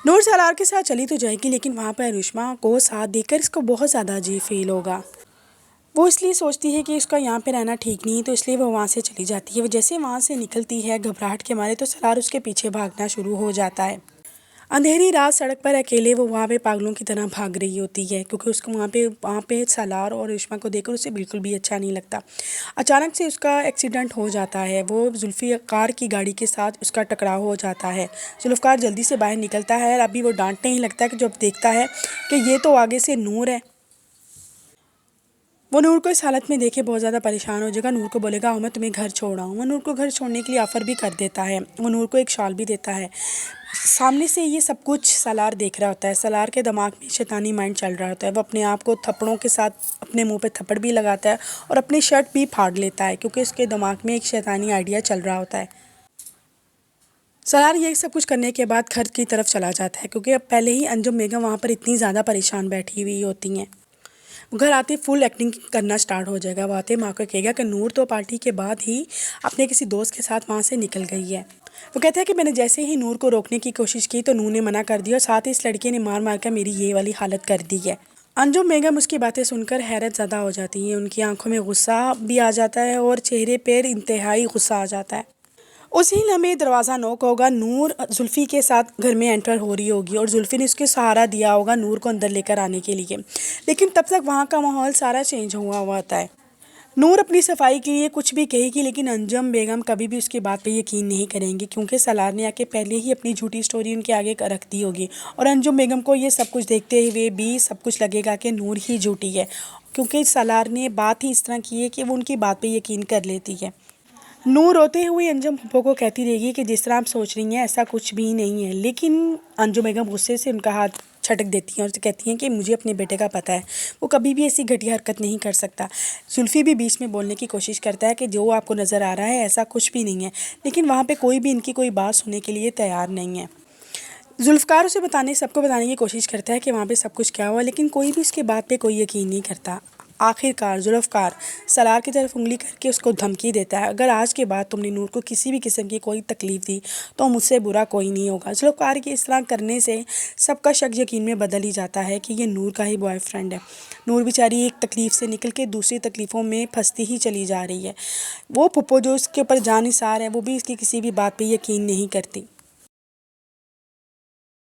नूर सलार के साथ चली तो जाएगी, लेकिन वहाँ पर अनुष्मा को साथ देकर इसको बहुत ज़्यादा अजीब फील होगा। वो इसलिए सोचती है कि उसका यहाँ पे रहना ठीक नहीं है, तो इसलिए वो वहाँ से चली जाती है। वो जैसे वहाँ से निकलती है घबराहट के मारे, तो सलार उसके पीछे भागना शुरू हो जाता है। अंधेरी रात सड़क पर अकेले वो वहाँ पे पागलों की तरह भाग रही होती है, क्योंकि उसको वहाँ पे सलार और रेशमा को देखकर उसे बिल्कुल भी अच्छा नहीं लगता। अचानक से उसका एक्सीडेंट हो जाता है। वो जुल्फ़िकार की गाड़ी के साथ उसका टकराव हो जाता है। जुल्फ़िकार जल्दी से बाहर निकलता है और अभी वो डांटने ही लगता है कि जब देखता है कि ये तो आगे से नूर है। वो नूर को इस हालत में देखे बहुत ज़्यादा परेशान हो जाएगा। नूर को बोलेगा आओ मैं तुम्हें घर छोड़ आऊँ। वो नूर को घर छोड़ने के लिए ऑफ़र भी कर देता है। वो नूर को एक शॉल भी देता है। सामने से ये सब कुछ सलार देख रहा होता है। सलार के दिमाग में शैतानी माइंड चल रहा होता है। वो अपने आप को थप्पड़ों के साथ अपने मुंह पे थप्पड़ भी लगाता है और अपनी शर्ट भी फाड़ लेता है, क्योंकि उसके दिमाग में एक शैतानी आइडिया चल रहा होता है। सलार ये सब कुछ करने के बाद घर की तरफ चला जाता है, क्योंकि अब पहले ही अंजुम बेगम वहाँ पर इतनी ज़्यादा परेशान बैठी हुई होती हैं। वो घर आते फुल एक्टिंग करना स्टार्ट हो जाएगा। वो आते माँ को कहेगा कि नूर तो पार्टी के बाद ही अपने किसी दोस्त के साथ वहाँ से निकल गई है। वो कहता है कि मैंने जैसे ही नूर को रोकने की कोशिश की तो नूर ने मना कर दिया और साथ ही इस लड़के ने मार मार कर मेरी ये वाली हालत कर दी है। अंजुम बेगम उसकी बातें सुनकर हैरत ज़दा हो जाती हैं। उनकी आंखों में गुस्सा भी आ जाता है और चेहरे पर इंतहाई गुस्सा आ जाता है। उसी लम्हे दरवाज़ा नॉक होगा। नूर जुल्फ़ी के साथ घर में एंटर हो रही होगी और जुल्फ़ी ने उसके सहारा दिया होगा नूर को अंदर लेकर आने के लिए, लेकिन तब तक वहाँ का माहौल सारा चेंज हुआ हुआ होता है। नूर अपनी सफाई के लिए कुछ भी कहेगी, लेकिन अंजुम बेगम कभी भी उसकी बात पे यकीन नहीं करेंगी, क्योंकि सलार ने आके पहले ही अपनी झूठी स्टोरी उनके आगे रख दी होगी। और अंजुम बेगम को ये सब कुछ देखते हुए भी सब कुछ लगेगा कि नूर ही झूठी है, क्योंकि सलार ने बात ही इस तरह की है कि वो उनकी बात पे यकीन कर लेती है। नूर रोते हुए अंजुम फूफो को कहती रहेगी कि जिस तरह आप सोच रही हैं ऐसा कुछ भी नहीं है, लेकिन अंजुम बेगम गुस्से से उनका हाथ छटक देती हैं और कहती हैं कि मुझे अपने बेटे का पता है, वो कभी भी ऐसी घटिया हरकत नहीं कर सकता। जुल्फ़ी भी बीच में बोलने की कोशिश करता है कि जो आपको नज़र आ रहा है ऐसा कुछ भी नहीं है, लेकिन वहाँ पे कोई भी इनकी कोई बात सुनने के लिए तैयार नहीं है। जुल्फ़िकार उसे सबको बताने की कोशिश करता है कि वहाँ पे सब कुछ क्या हुआ, लेकिन कोई भी उसके बात पे कोई यकीन नहीं करता। आखिरकार जुल्फ़िकार सलार की तरफ उंगली करके उसको धमकी देता है, अगर आज के बाद तुमने नूर को किसी भी किस्म की कोई तकलीफ़ दी तो मुझसे बुरा कोई नहीं होगा। जुल्फ़िकार के इस तरह करने से सबका शक यकीन में बदल ही जाता है कि ये नूर का ही बॉयफ्रेंड है। नूर बेचारी एक तकलीफ़ से निकल के दूसरी तकलीफ़ों में फंसती ही चली जा रही है। वो फुप्पो जो उसके ऊपर जानिसार है, वो भी इसकी किसी भी बात पे यकीन नहीं करती।